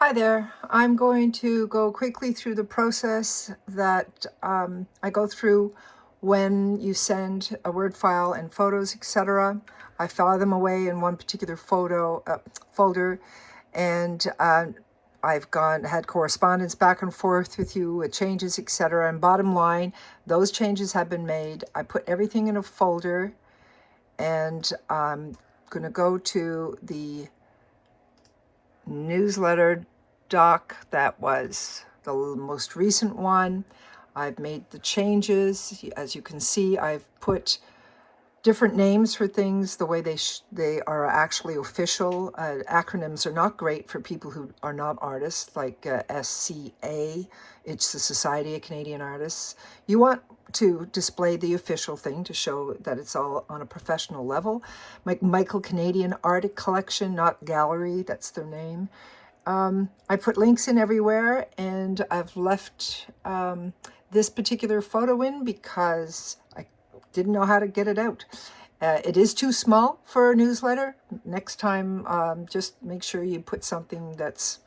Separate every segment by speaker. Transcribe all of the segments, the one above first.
Speaker 1: Hi there. I'm going to go quickly through the process that I go through when you send a Word file and photos, etc. I file them away in one particular folder, and I've had correspondence back and forth with you with changes, etc. And bottom line, those changes have been made. I put everything in a folder, and I'm going to go to the newsletter doc that was the most recent one. I've made the changes. As you can see, I've put different names for things the way they are actually official. Acronyms are not great for people who are not artists, like SCA. It's the Society of Canadian Artists. You want to display the official thing to show that it's all on a professional level. Michael Canadian Art Collection, not Gallery, that's their name. I put links in everywhere, and I've left this particular photo in because I didn't know how to get it out. It is too small for a newsletter. Next time, just make sure you put something that's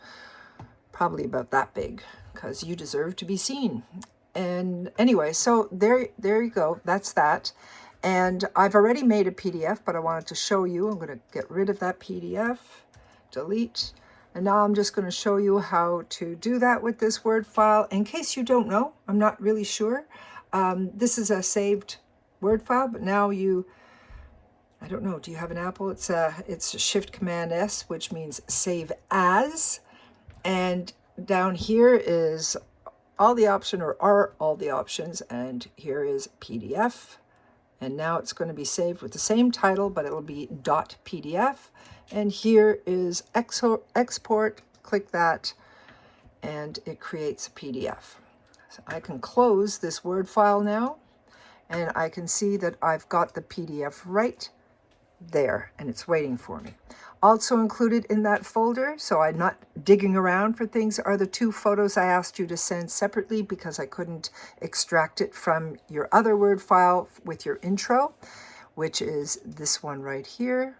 Speaker 1: probably about that big, because you deserve to be seen. And anyway, so there you go. That's that. And I've already made a PDF, but I wanted to show you. I'm going to get rid of that PDF, delete. And now I'm just going to show you how to do that with this Word file. In case you don't know, I'm not really sure. This is a saved Word file, but now I don't know, do you have an Apple? It's Shift Command S, which means save as. And down here is all the option, or are all the options, and here is PDF. And now it's going to be saved with the same title, but it'll be .pdf. And here is export. Click that, and it creates a PDF. So I can close this Word file now, and I can see that I've got the PDF right there, and it's waiting for me. Also included in that folder, so I'm not digging around for things, are the 2 photos I asked you to send separately because I couldn't extract it from your other Word file with your intro, which is this one right here.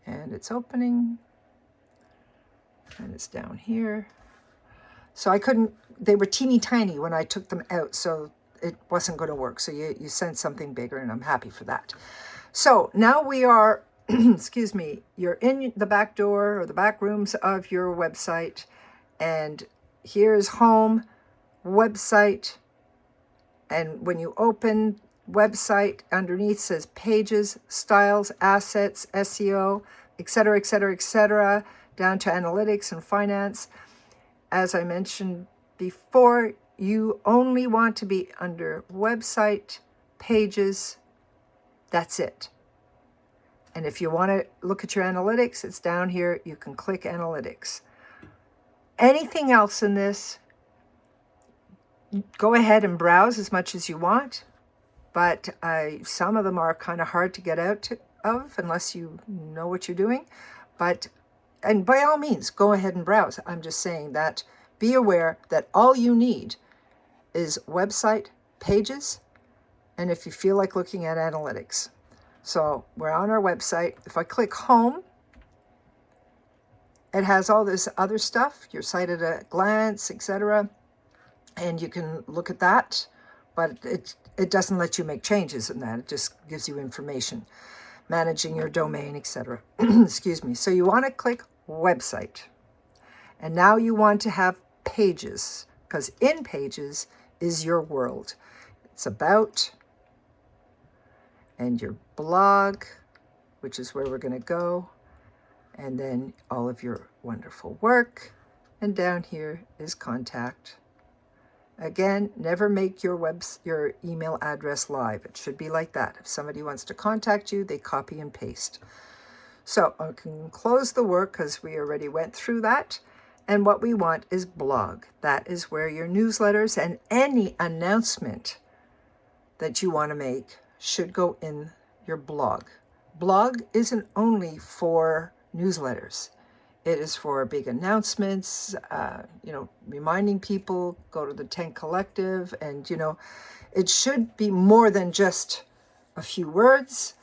Speaker 1: And it's opening, and it's down here. So I couldn't, they were teeny tiny when I took them out, so it wasn't going to work. So you sent something bigger, and I'm happy for that. So now we are, excuse me, you're in the back door or the back rooms of your website, and here's home, website, and when you open website, underneath says pages, styles, assets, SEO, etc., etc., etc., down to analytics and finance. As I mentioned before, you only want to be under website, pages, that's it. And if you want to look at your analytics, it's down here. You can click analytics. Anything else in this, go ahead and browse as much as you want, but some of them are kind of hard to get out of unless you know what you're doing. And by all means, go ahead and browse. I'm just saying that be aware that all you need is website, pages, and if you feel like looking at analytics. So we're on our website. If I click home, it has all this other stuff, your site at a glance, etc. And you can look at that, but it doesn't let you make changes in that. It just gives you information, managing your domain, etc. Excuse me. So you want to click website. And now you want to have pages, because in pages is your world. It's about, and your blog, which is where we're going to go, and then all of your wonderful work. And down here is contact. Again, never make your email address live. It should be like that. If somebody wants to contact you, they copy and paste. So I can close the work because we already went through that. And what we want is blog. That is where your newsletters and any announcement that you want to make should go in your blog. Blog isn't only for newsletters. It is for big announcements, reminding people, go to the Tent Collective, and, it should be more than just a few words.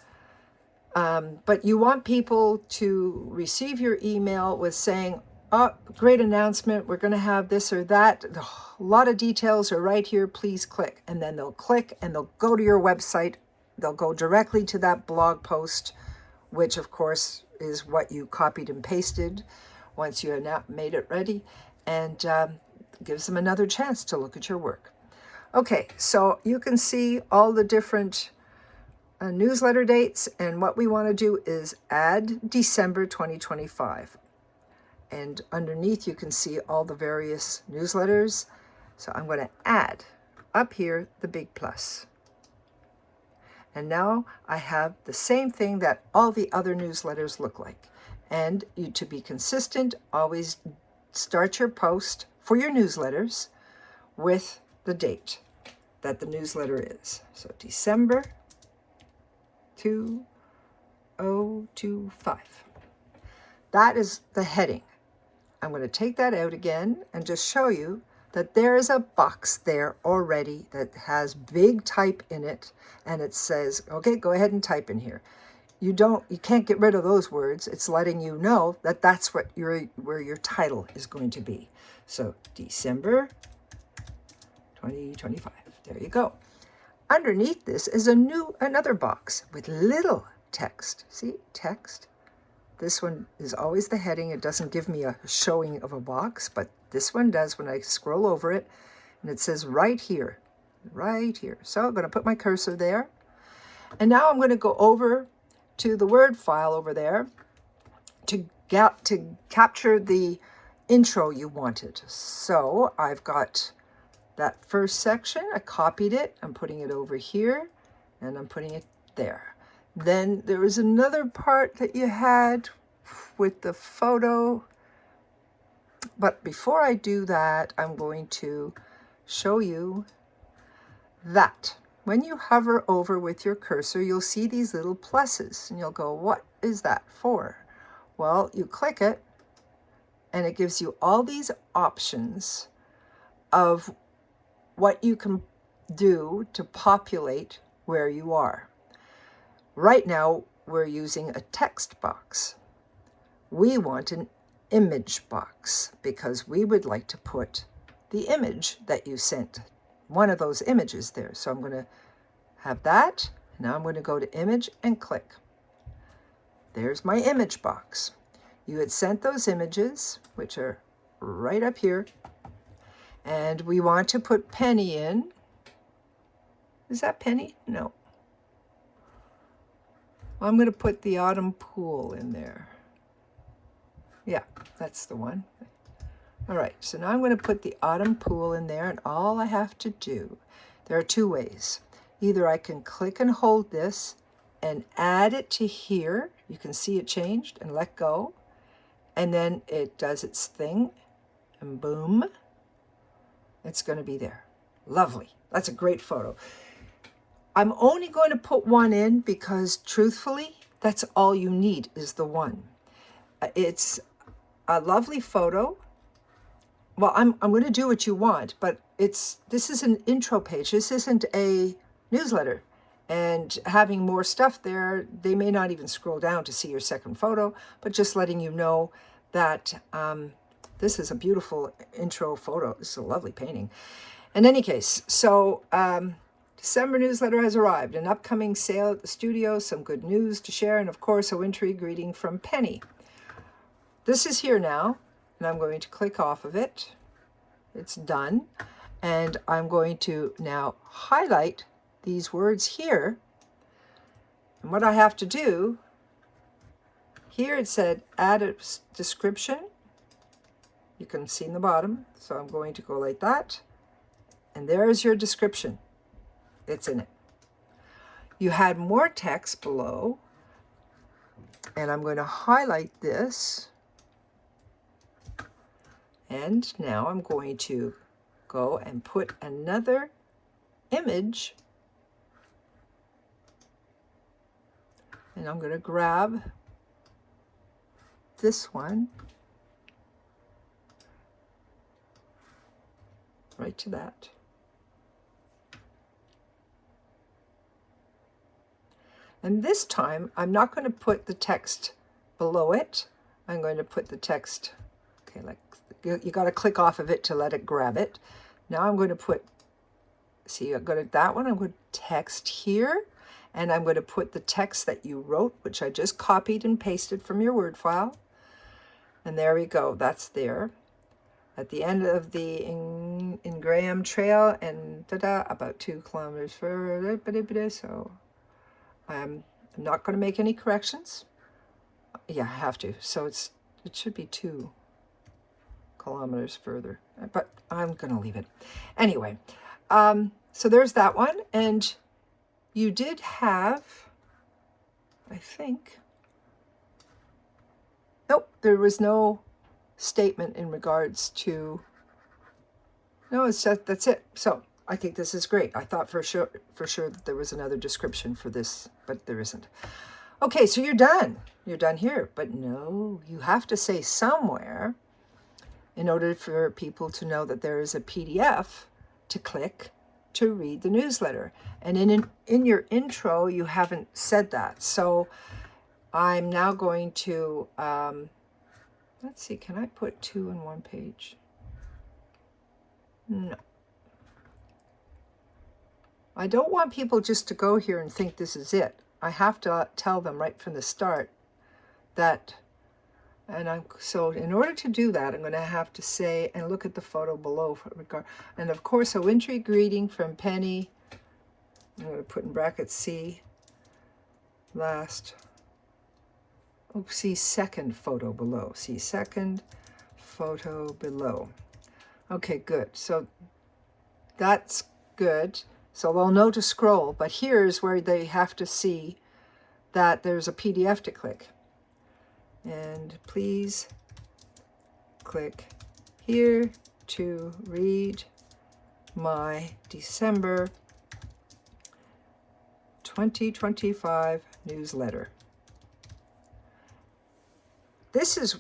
Speaker 1: But you want people to receive your email with saying, oh, great announcement, we're going to have this or that. A lot of details are right here, please click. And then they'll click and they'll go to your website. They'll go directly to that blog post, which of course is what you copied and pasted once you had made it ready, and gives them another chance to look at your work. Okay, so you can see all the different newsletter dates, and what we want to do is add December 2025. And underneath you can see all the various newsletters. So I'm going to add up here the big plus. And now I have the same thing that all the other newsletters look like. And to be consistent, always start your post for your newsletters with the date that the newsletter is. So December 2025. That is the heading. I'm going to take that out again and just show you that there is a box there already that has big type in it, and it says, okay, go ahead and type in here. You can't get rid of those words. It's letting you know that that's where your title is going to be. So December 2025. There you go. Underneath this is another box with little text. See, text. This one is always the heading. It doesn't give me a showing of a box, but this one does when I scroll over it, and it says right here, right here. So I'm going to put my cursor there, and now I'm going to go over to the Word file over there to capture the intro you wanted. So I've got that first section. I copied it. I'm putting it over here, and I'm putting it there. Then there was another part that you had with the photo. But before I do that, I'm going to show you that when you hover over with your cursor, you'll see these little pluses, and you'll go, what is that for? Well, you click it, and it gives you all these options of what you can do to populate where you are. Right now, we're using a text box. We want an image box because we would like to put the image that you sent, one of those images there. So I'm going to have that. Now I'm going to go to image and click. There's my image box. You had sent those images, which are right up here, and we want to put Penny in. Is that Penny? No. I'm going to put the autumn pool in there. Yeah, that's the one. All right, so now I'm going to put the autumn pool in there, and all I have to do, there are two ways. Either I can click and hold this and add it to here. You can see it changed, and let go. And then it does its thing, and boom, it's going to be there. Lovely. That's a great photo. I'm only going to put one in because, truthfully, that's all you need is the one. It's a lovely photo. Well, I'm going to do what you want, but this is an intro page. This isn't a newsletter. And having more stuff there, they may not even scroll down to see your second photo, but just letting you know that this is a beautiful intro photo. This is a lovely painting. In any case, so December newsletter has arrived. An upcoming sale at the studio, some good news to share, and of course, a wintry greeting from Penny. This is here now, and I'm going to click off of it. It's done. And I'm going to now highlight these words here. And what I have to do, here it said add a description. You can see in the bottom. So I'm going to go like that. And there's your description. It's in it. You had more text below. And I'm going to highlight this. And now I'm going to go and put another image. And I'm going to grab this one. Right to that. And this time, I'm not going to put the text below it. I'm going to put the text, okay, like you got to click off of it to let it grab it. Now I'm going to put, see, I go to that one, I'm going to text here, and I'm going to put the text that you wrote, which I just copied and pasted from your Word file. And there we go, that's there. At the end of the Ingraham Trail, and about 2 kilometers further, so I'm not going to make any corrections. Yeah, I have to. So it should be 2 kilometers further, but I'm going to leave it. Anyway, so there's that one. And you did have, I think, nope, there was no statement in regards to, no, it's just, that's it. So I think this is great. I thought for sure that there was another description for this, but there isn't. Okay, so you're done. You're done here. But no, you have to say somewhere, in order for people to know that there is a PDF to click to read the newsletter. And in your intro, you haven't said that. So I'm now going to, let's see, can I put 2 in one page? No. I don't want people just to go here and think this is it. I have to tell them right from the start that, so in order to do that, I'm going to have to say, and look at the photo below, and of course, a wintry greeting from Penny. I'm going to put in brackets C, see second photo below. See second photo below. Okay, good. So that's good. So they'll know to scroll, but here's where they have to see that there's a PDF to click. And please click here to read my December 2025 newsletter. This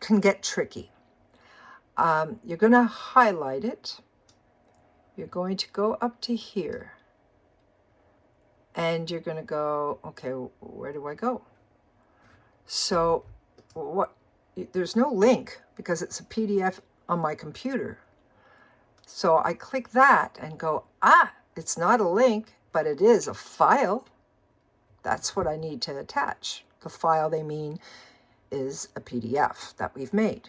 Speaker 1: can get tricky. You're going to highlight it. You're going to go up to here. And you're going to go, okay, where do I go? So there's no link because it's a PDF on my computer. So I click that and go, it's not a link, but it is a file. That's what I need to attach. The file they mean is a PDF that we've made,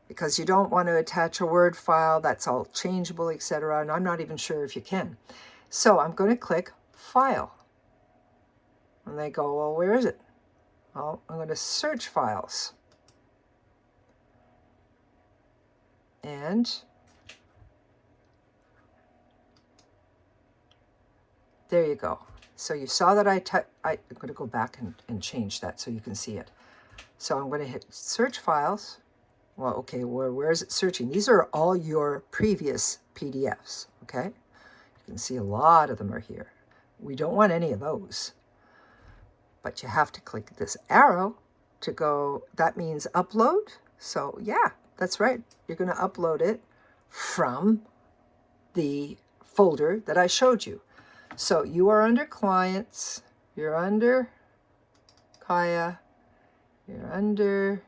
Speaker 1: because you don't want to attach a Word file that's all changeable, etc. And I'm not even sure if you can. So I'm going to click File. And they go, well, where is it? Well, I'm going to search files. And there you go. So you saw that I'm going to go back and change that so you can see it. So I'm going to hit search files. Well, okay, where is it searching? These are all your previous PDFs, okay? You can see a lot of them are here. We don't want any of those. But you have to click this arrow to go, that means upload. So yeah, that's right. You're going to upload it from the folder that I showed you. So you are under clients, you're under Kaya, you're under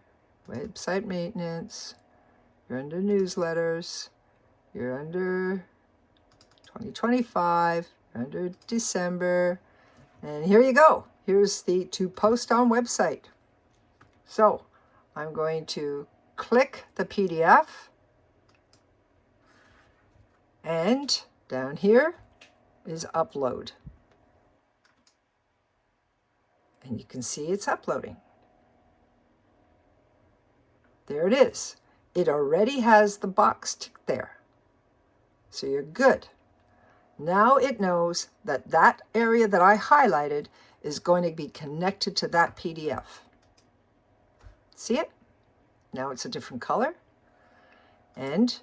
Speaker 1: website maintenance, you're under newsletters, you're under 2025, you're under December, and here you go. Here's the to post on website. So I'm going to click the PDF, and down here is upload. And you can see it's uploading. There it is. It already has the box ticked there. So you're good. Now it knows that that area that I highlighted is going to be connected to that PDF. See it? Now it's a different color. And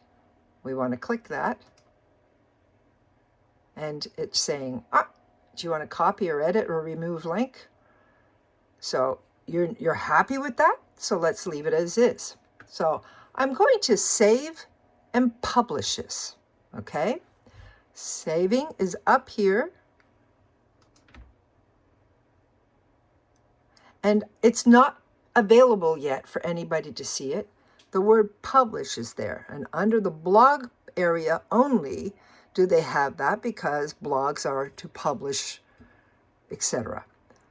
Speaker 1: we want to click that. And it's saying, do you want to copy or edit or remove link? So you're happy with that? So let's leave it as is. So I'm going to save and publish this, okay? Saving is up here. And it's not available yet for anybody to see it. The word publish is there. And under the blog area only do they have that, because blogs are to publish, etc.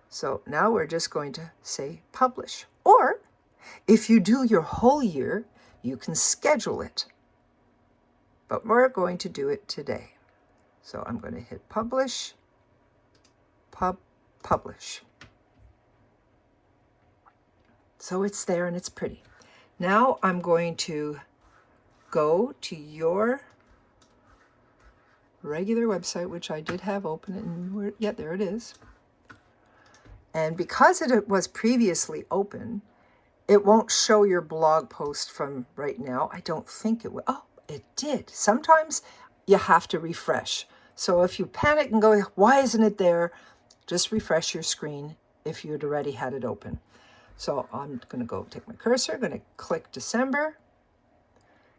Speaker 1: So now we're just going to say publish. Or if you do your whole year, you can schedule it. But we're going to do it today. So I'm going to hit publish, publish. So it's there and it's pretty. Now I'm going to go to your regular website, which I did have open, and yeah, there it is. And because it was previously open, it won't show your blog post from right now. I don't think it will. Oh, it did. Sometimes you have to refresh. So if you panic and go, why isn't it there? Just refresh your screen if you'd already had it open. So I'm going to go take my cursor, going to click December,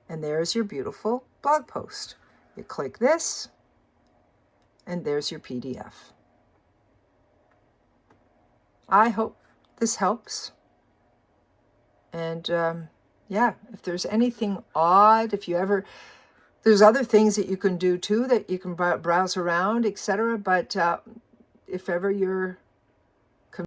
Speaker 1: and there's your beautiful blog post. You click this, and there's your PDF. I hope this helps. And yeah, if there's anything odd, if you ever, there's other things that you can do too, that you can browse around, etc. But if ever you're